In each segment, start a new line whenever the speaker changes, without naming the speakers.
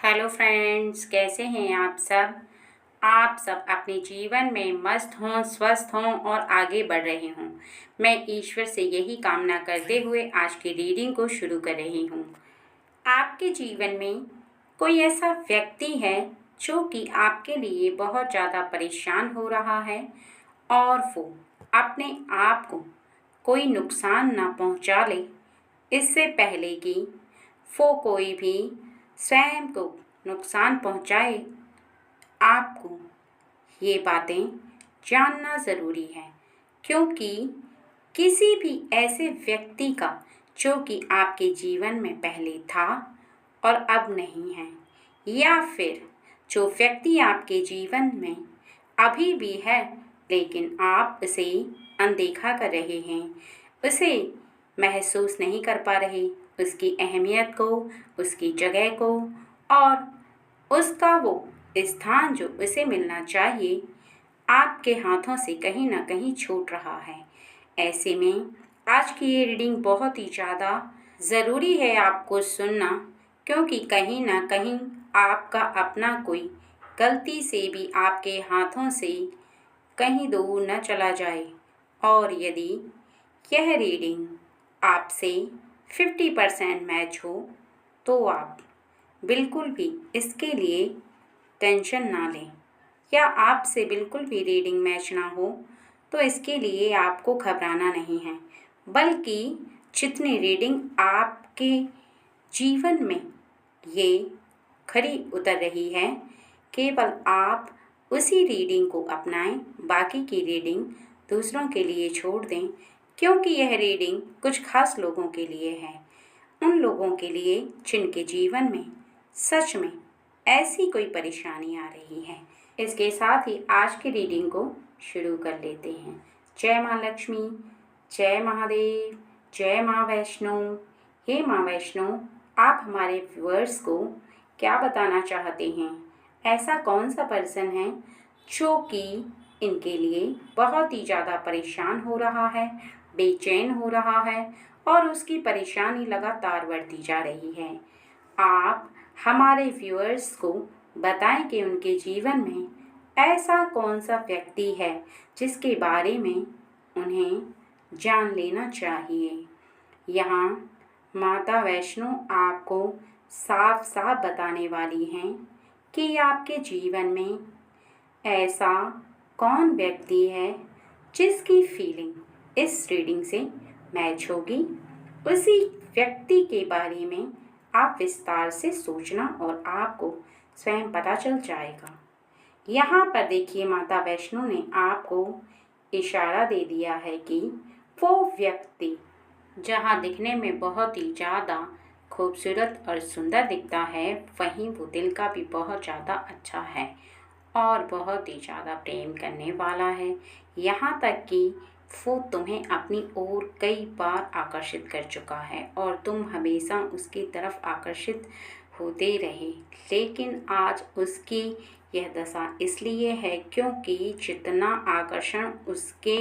Hello friends, कैसे हैं आप सब। आप सब अपने जीवन में मस्त हों, स्वस्थ हों और आगे बढ़ रहे हों। मैं ईश्वर से यही कामना करते हुए आज की रीडिंग को शुरू कर रही हूँ। आपके जीवन में कोई ऐसा व्यक्ति है जो कि आपके लिए बहुत ज़्यादा परेशान हो रहा है और वो अपने आप को कोई नुकसान ना पहुंचा ले इससे पहले कि वो कोई भी स्वयं को नुकसान पहुंचाए। आपको ये बातें जानना ज़रूरी है, क्योंकि किसी भी ऐसे व्यक्ति का जो कि आपके जीवन में पहले था और अब नहीं है, या फिर जो व्यक्ति आपके जीवन में अभी भी है लेकिन आप उसे अनदेखा कर रहे हैं, उसे महसूस नहीं कर पा रहे, उसकी अहमियत को, उसकी जगह को और उसका वो स्थान जो उसे मिलना चाहिए आपके हाथों से कहीं ना कहीं छूट रहा है। ऐसे में आज की ये रीडिंग बहुत ही ज़्यादा ज़रूरी है आपको सुनना, क्योंकि कहीं ना कहीं आपका अपना कोई गलती से भी आपके हाथों से कहीं दूर न चला जाए। और यदि यह रीडिंग आपसे 50% मैच हो तो आप बिल्कुल भी इसके लिए टेंशन ना लें, या आपसे बिल्कुल भी रीडिंग मैच ना हो तो इसके लिए आपको घबराना नहीं है, बल्कि जितनी रीडिंग आपके जीवन में ये खरी उतर रही है, केवल आप उसी रीडिंग को अपनाएं, बाकी की रीडिंग दूसरों के लिए छोड़ दें, क्योंकि यह रीडिंग कुछ खास लोगों के लिए है। उन लोगों के लिए जिनके जीवन में सच में ऐसी कोई परेशानी आ रही है। इसके साथ ही आज की रीडिंग को शुरू कर लेते हैं। जय माँ लक्ष्मी, जय महादेव, जय माँ वैष्णो। हे माँ वैष्णो, आप हमारे व्यूअर्स को क्या बताना चाहते हैं? ऐसा कौन सा पर्सन है जो कि इनके लिए बहुत ही ज़्यादा परेशान हो रहा है, बेचैन हो रहा है और उसकी परेशानी लगातार बढ़ती जा रही है? आप हमारे व्यूअर्स को बताएं कि उनके जीवन में ऐसा कौन सा व्यक्ति है जिसके बारे में उन्हें जान लेना चाहिए। यहाँ माता वैष्णो आपको साफ साफ बताने वाली हैं कि आपके जीवन में ऐसा कौन व्यक्ति है जिसकी फीलिंग इस रीडिंग से मैच होगी। उसी व्यक्ति के बारे में आप विस्तार से सोचना और आपको स्वयं पता चल जाएगा। यहाँ पर देखिए, माता वैष्णो ने आपको इशारा दे दिया है कि वो व्यक्ति जहाँ दिखने में बहुत ही ज़्यादा खूबसूरत और सुंदर दिखता है, वहीं वो दिल का भी बहुत ज़्यादा अच्छा है और बहुत ही ज़्यादा प्रेम करने वाला है। यहाँ तक कि वो तुम्हें अपनी ओर कई बार आकर्षित कर चुका है और तुम हमेशा उसकी तरफ आकर्षित होते रहे, लेकिन आज उसकी यह दशा इसलिए है क्योंकि जितना आकर्षण उसके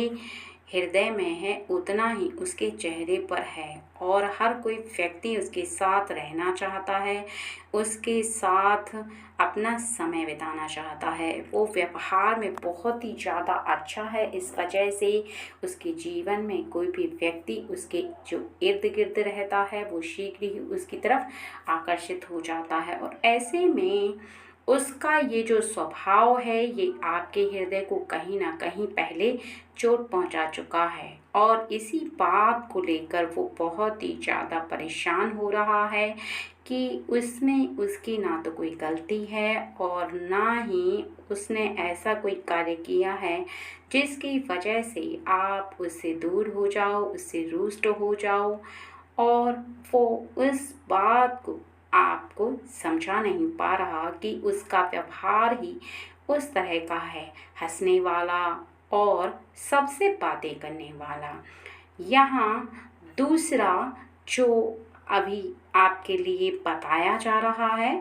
हृदय में है उतना ही उसके चेहरे पर है और हर कोई व्यक्ति उसके साथ रहना चाहता है, उसके साथ अपना समय बिताना चाहता है। वो व्यवहार में बहुत ही ज़्यादा अच्छा है, इस वजह से उसके जीवन में कोई भी व्यक्ति उसके जो इर्द गिर्द रहता है वो शीघ्र ही उसकी तरफ आकर्षित हो जाता है। और ऐसे में उसका ये जो स्वभाव है ये आपके हृदय को कहीं ना कहीं पहले चोट पहुंचा चुका है और इसी बात को लेकर वो बहुत ही ज़्यादा परेशान हो रहा है कि उसमें उसकी ना तो कोई गलती है और ना ही उसने ऐसा कोई कार्य किया है जिसकी वजह से आप उससे दूर हो जाओ, उससे रुष्ट हो जाओ और वो उस बात को आपको समझा नहीं पा रहा कि उसका व्यवहार ही उस तरह का है, हंसने वाला और सबसे बातें करने वाला। यहाँ दूसरा जो अभी आपके लिए बताया जा रहा है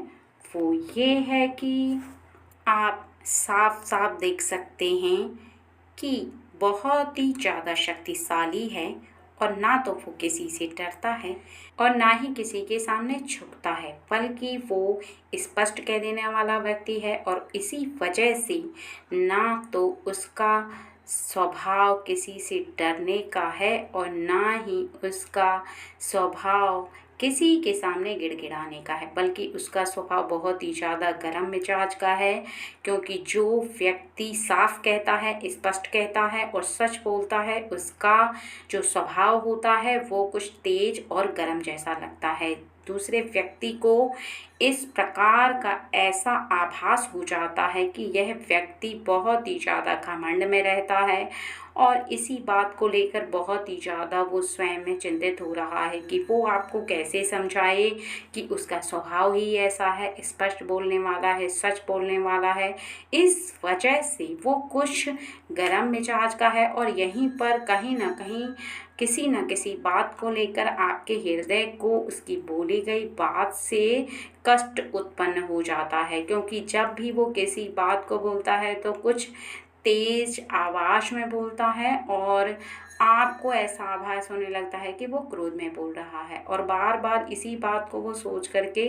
वो ये है कि आप साफ साफ देख सकते हैं कि बहुत ही ज़्यादा शक्तिशाली है और ना तो वो किसी से डरता है और ना ही किसी के सामने झुकता है, बल्कि वो स्पष्ट कह देने वाला व्यक्ति है। और इसी वजह से ना तो उसका स्वभाव किसी से डरने का है और ना ही उसका स्वभाव किसी के सामने गिड़गिड़ाने का है, बल्कि उसका स्वभाव बहुत ही ज़्यादा गर्म मिजाज का है। क्योंकि जो व्यक्ति साफ कहता है, स्पष्ट कहता है और सच बोलता है, उसका जो स्वभाव होता है वो कुछ तेज और गर्म जैसा लगता है। दूसरे व्यक्ति को इस प्रकार का ऐसा आभास हो जाता है कि यह व्यक्ति बहुत ही ज़्यादा घमंड में रहता है और इसी बात को लेकर बहुत ही ज़्यादा वो स्वयं में चिंतित हो रहा है कि वो आपको कैसे समझाए कि उसका स्वभाव ही ऐसा है, स्पष्ट बोलने वाला है, सच बोलने वाला है। इस वजह से वो कुछ गर्म मिजाज का है और यहीं पर कहीं ना कहीं किसी न किसी बात को लेकर आपके हृदय को उसकी बोली गई बात से कष्ट उत्पन्न हो जाता है। क्योंकि जब भी वो किसी बात को बोलता है तो कुछ तेज आवाज़ में बोलता है और आपको ऐसा आभास होने लगता है कि वो क्रोध में बोल रहा है और बार बार इसी बात को वो सोच करके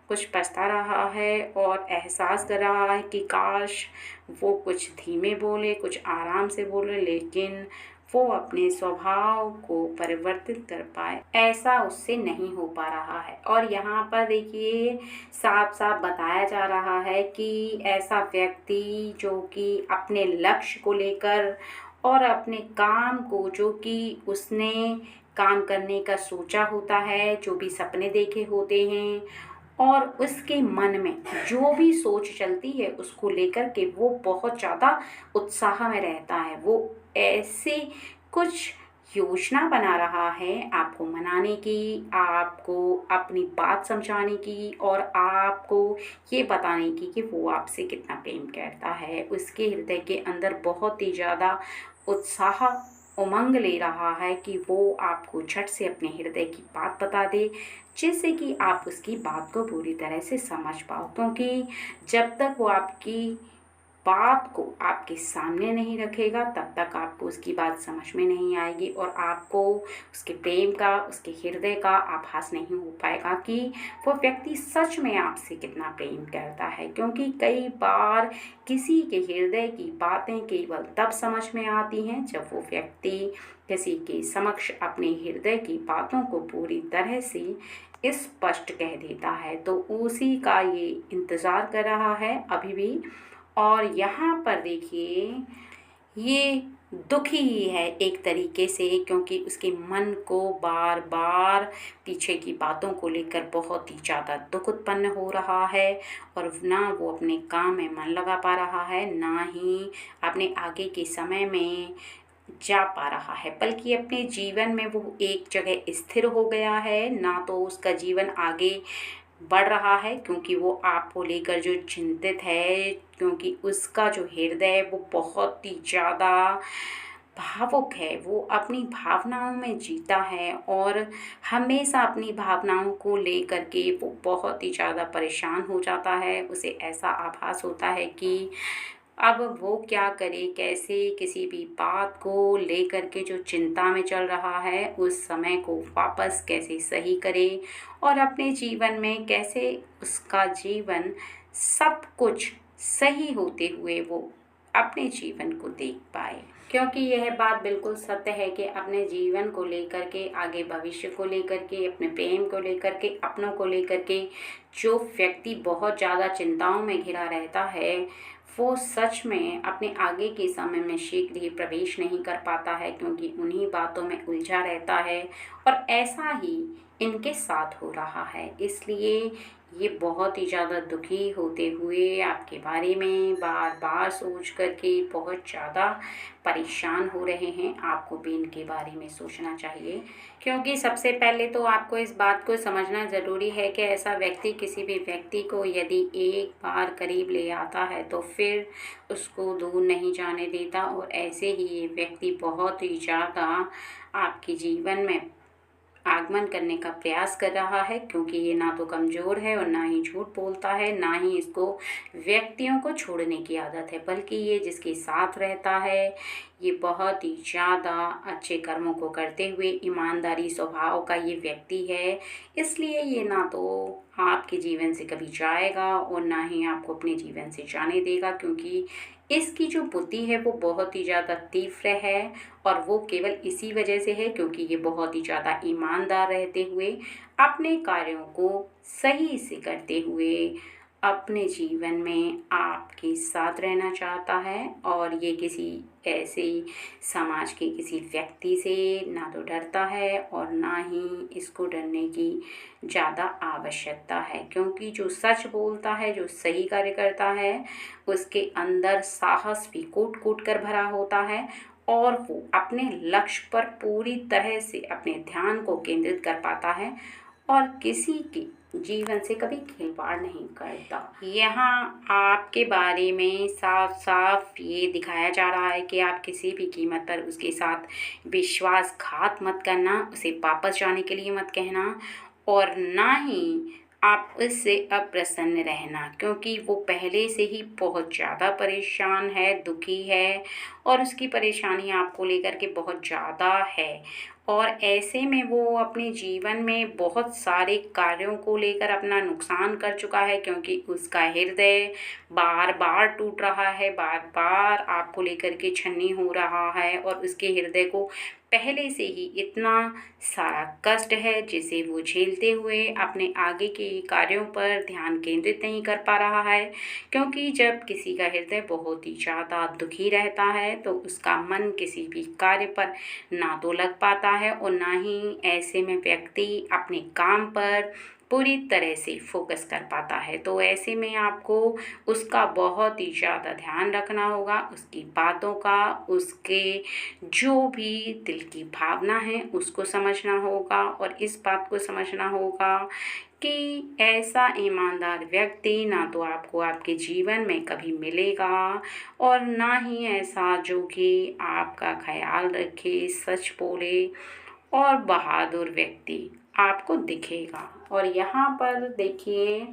कुछ पछता रहा है और एहसास कर रहा है कि काश वो कुछ धीमे बोले, कुछ आराम से बोले, लेकिन वो अपने स्वभाव को परिवर्तित कर पाए, ऐसा उससे नहीं हो पा रहा है। और यहाँ पर देखिए साफ साफ बताया जा रहा है कि ऐसा व्यक्ति जो कि अपने लक्ष्य को लेकर और अपने काम को जो कि उसने काम करने का सोचा होता है, जो भी सपने देखे होते हैं और उसके मन में जो भी सोच चलती है उसको लेकर के वो बहुत ज़्यादा उत्साह में रहता है। वो ऐसे कुछ योजना बना रहा है आपको मनाने की, आपको अपनी बात समझाने की और आपको ये बताने की कि वो आपसे कितना प्रेम करता है। उसके हृदय के अंदर बहुत ही ज़्यादा उत्साह उमंग ले रहा है कि वो आपको झट से अपने हृदय की बात बता दे, जिससे कि आप उसकी बात को पूरी तरह से समझ पाओ। क्योंकि जब तक वो आपकी बात को आपके सामने नहीं रखेगा तब तक आपको उसकी बात समझ में नहीं आएगी और आपको उसके प्रेम का, उसके हृदय का आभास नहीं हो पाएगा कि वो व्यक्ति सच में आपसे कितना प्रेम करता है। क्योंकि कई बार किसी के हृदय की बातें केवल तब समझ में आती हैं जब वो व्यक्ति किसी के समक्ष अपने हृदय की बातों को पूरी तरह से स्पष्ट कह देता है। तो उसी का ये इंतज़ार कर रहा है अभी भी। और यहाँ पर देखिए ये दुखी ही है एक तरीके से, क्योंकि उसके मन को बार बार पीछे की बातों को लेकर बहुत ही ज़्यादा दुख उत्पन्न हो रहा है और ना वो अपने काम में मन लगा पा रहा है, ना ही अपने आगे के समय में जा पा रहा है, बल्कि अपने जीवन में वो एक जगह स्थिर हो गया है। ना तो उसका जीवन आगे बढ़ रहा है क्योंकि वो आपको लेकर जो चिंतित है, क्योंकि उसका जो हृदय है वो बहुत ही ज़्यादा भावुक है। वो अपनी भावनाओं में जीता है और हमेशा अपनी भावनाओं को लेकर के वो बहुत ही ज़्यादा परेशान हो जाता है। उसे ऐसा आभास होता है कि अब वो क्या करे, कैसे किसी भी बात को लेकर के जो चिंता में चल रहा है उस समय को वापस कैसे सही करे और अपने जीवन में कैसे उसका जीवन सब कुछ सही होते हुए वो अपने जीवन को देख पाए। क्योंकि यह बात बिल्कुल सत्य है कि अपने जीवन को लेकर के, आगे भविष्य को लेकर के, अपने प्रेम को लेकर के, अपनों को लेकर के जो व्यक्ति बहुत ज़्यादा चिंताओं में घिरा रहता है वो सच में अपने आगे के समय में शीघ्र ही प्रवेश नहीं कर पाता है, क्योंकि उन्हीं बातों में उलझा रहता है और ऐसा ही इनके साथ हो रहा है। इसलिए ये बहुत ही ज़्यादा दुखी होते हुए आपके बारे में बार बार सोच करके बहुत ज़्यादा परेशान हो रहे हैं। आपको भी इनके बारे में सोचना चाहिए, क्योंकि सबसे पहले तो आपको इस बात को समझना ज़रूरी है कि ऐसा व्यक्ति किसी भी व्यक्ति को यदि एक बार करीब ले आता है तो फिर उसको दूर नहीं जाने देता और ऐसे ही ये व्यक्ति बहुत ही ज़्यादा आपके जीवन में आगमन करने का प्रयास कर रहा है। क्योंकि ये ना तो कमज़ोर है और ना ही झूठ बोलता है, ना ही इसको व्यक्तियों को छोड़ने की आदत है, बल्कि ये जिसके साथ रहता है ये बहुत ही ज़्यादा अच्छे कर्मों को करते हुए ईमानदारी स्वभाव का ये व्यक्ति है। इसलिए ये ना तो आपके जीवन से कभी जाएगा और ना ही आपको अपने जीवन से जाने देगा, क्योंकि इसकी जो बुद्धि है वो बहुत ही ज़्यादा तीव्र है। और वो केवल इसी वजह से है क्योंकि ये बहुत ही ज़्यादा ईमानदार रहते हुए अपने कार्यों को सही से करते हुए अपने जीवन में आपके साथ रहना चाहता है। और ये किसी ऐसे समाज के किसी व्यक्ति से ना तो डरता है और ना ही इसको डरने की ज़्यादा आवश्यकता है, क्योंकि जो सच बोलता है, जो सही कार्य करता है, उसके अंदर साहस भी कूट कूट कर भरा होता है। और वो अपने लक्ष्य पर पूरी तरह से अपने ध्यान को केंद्रित कर पाता है और किसी के जीवन से कभी खिलवाड़ नहीं करता। यहाँ आपके बारे में साफ साफ ये दिखाया जा रहा है कि आप किसी भी कीमत पर उसके साथ विश्वासघात मत करना, उसे वापस जाने के लिए मत कहना और ना ही आप उससे अप्रसन्न रहना, क्योंकि वो पहले से ही बहुत ज़्यादा परेशान है, दुखी है और उसकी परेशानी आपको लेकर के बहुत ज़्यादा है। और ऐसे में वो अपने जीवन में बहुत सारे कार्यों को लेकर अपना नुकसान कर चुका है, क्योंकि उसका हृदय बार बार टूट रहा है, बार बार आपको लेकर के छन्नी हो रहा है और उसके हृदय को पहले से ही इतना सारा कष्ट है जिसे वो झेलते हुए अपने आगे के कार्यों पर ध्यान केंद्रित नहीं कर पा रहा है। क्योंकि जब किसी का हृदय बहुत ही ज़्यादा दुखी रहता है तो उसका मन किसी भी कार्य पर ना तो लग पाता है और ना ही ऐसे में व्यक्ति अपने काम पर पूरी तरह से फोकस कर पाता है। तो ऐसे में आपको उसका बहुत ही ज़्यादा ध्यान रखना होगा, उसकी बातों का, उसके जो भी दिल की भावना है उसको समझना होगा और इस बात को समझना होगा कि ऐसा ईमानदार व्यक्ति ना तो आपको आपके जीवन में कभी मिलेगा और ना ही ऐसा जो कि आपका ख्याल रखे, सच बोले और बहादुर व्यक्ति आपको दिखेगा। और यहाँ पर देखिए,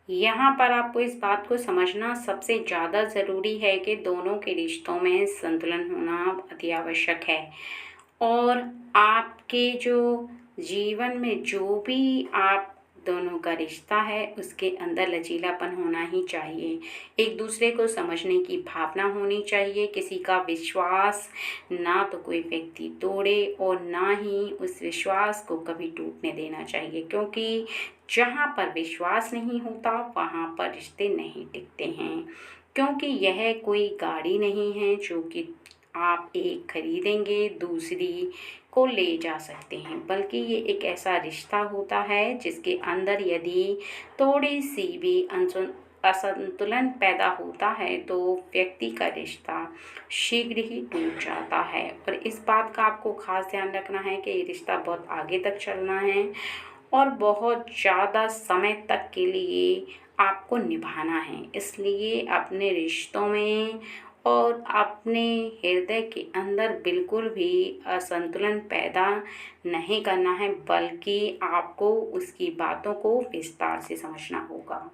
यहाँ पर आपको इस बात को समझना सबसे ज़्यादा ज़रूरी है कि दोनों के रिश्तों में संतुलन होना अति आवश्यक है। और आपके जो जीवन में जो भी आप दोनों का रिश्ता है उसके अंदर लचीलापन होना ही चाहिए, एक दूसरे को समझने की भावना होनी चाहिए। किसी का विश्वास ना तो कोई व्यक्ति तोड़े और ना ही उस विश्वास को कभी टूटने देना चाहिए, क्योंकि जहाँ पर विश्वास नहीं होता वहाँ पर रिश्ते नहीं टिकते हैं। क्योंकि यह कोई गाड़ी नहीं है जो कि आप एक खरीदेंगे दूसरी को ले जा सकते हैं, बल्कि ये एक ऐसा रिश्ता होता है जिसके अंदर यदि थोड़ी सी भी असंतुलन पैदा होता है तो व्यक्ति का रिश्ता शीघ्र ही टूट जाता है। और इस बात का आपको खास ध्यान रखना है कि ये रिश्ता बहुत आगे तक चलना है और बहुत ज़्यादा समय तक के लिए आपको निभाना है। इसलिए अपने रिश्तों में और अपने हृदय के अंदर बिल्कुल भी असंतुलन पैदा नहीं करना है, बल्कि आपको उसकी बातों को विस्तार से समझना होगा।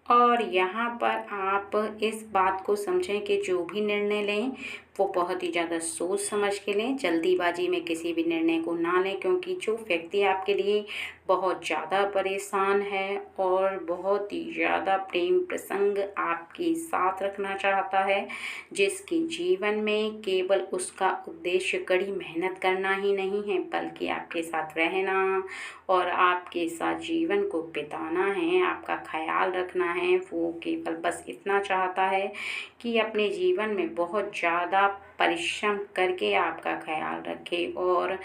और यहाँ पर आप इस बात को समझें कि जो भी निर्णय लें वो बहुत ही ज़्यादा सोच समझ के लें, जल्दीबाजी में किसी भी निर्णय को ना लें, क्योंकि जो व्यक्ति आपके लिए बहुत ज़्यादा परेशान है और बहुत ही ज़्यादा प्रेम प्रसंग आपके साथ रखना चाहता है, जिसके जीवन में केवल उसका उद्देश्य कड़ी मेहनत करना ही नहीं है बल्कि आपके साथ रहना और आपके साथ जीवन को बिताना है, आपका ख्याल रखना है, वो केवल बस इतना चाहता है कि अपने जीवन में बहुत ज़्यादा परिश्रम करके आपका ख्याल रखे और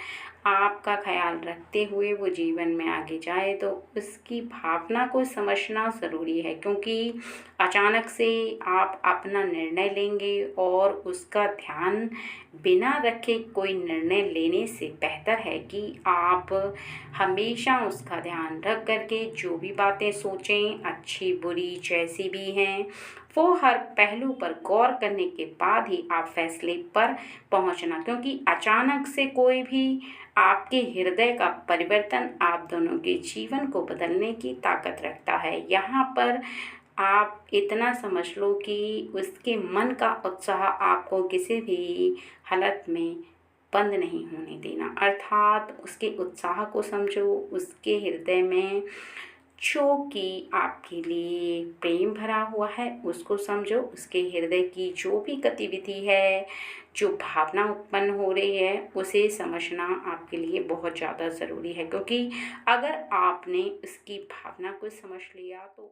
आपका ख्याल रखते हुए वो जीवन में आगे जाए। तो उसकी भावना को समझना ज़रूरी है, क्योंकि अचानक से आप अपना निर्णय लेंगे और उसका ध्यान बिना रखे कोई निर्णय लेने से बेहतर है कि आप हमेशा उसका ध्यान रख करके जो भी बातें सोचें, अच्छी बुरी जैसी भी हैं, वो हर पहलू पर गौर करने के बाद ही आप फैसले पर पहुंचना, क्योंकि अचानक से कोई भी आपके हृदय का परिवर्तन आप दोनों के जीवन को बदलने की ताकत रखता है। यहाँ पर आप इतना समझ लो कि उसके मन का उत्साह आपको किसी भी हालत में बंद नहीं होने देना। अर्थात उसके उत्साह को समझो, उसके हृदय में जो कि आपके लिए प्रेम भरा हुआ है उसको समझो, उसके हृदय की जो भी गतिविधि है, जो भावना उत्पन्न हो रही है उसे समझना आपके लिए बहुत ज़्यादा ज़रूरी है, क्योंकि अगर आपने उसकी भावना को समझ लिया तो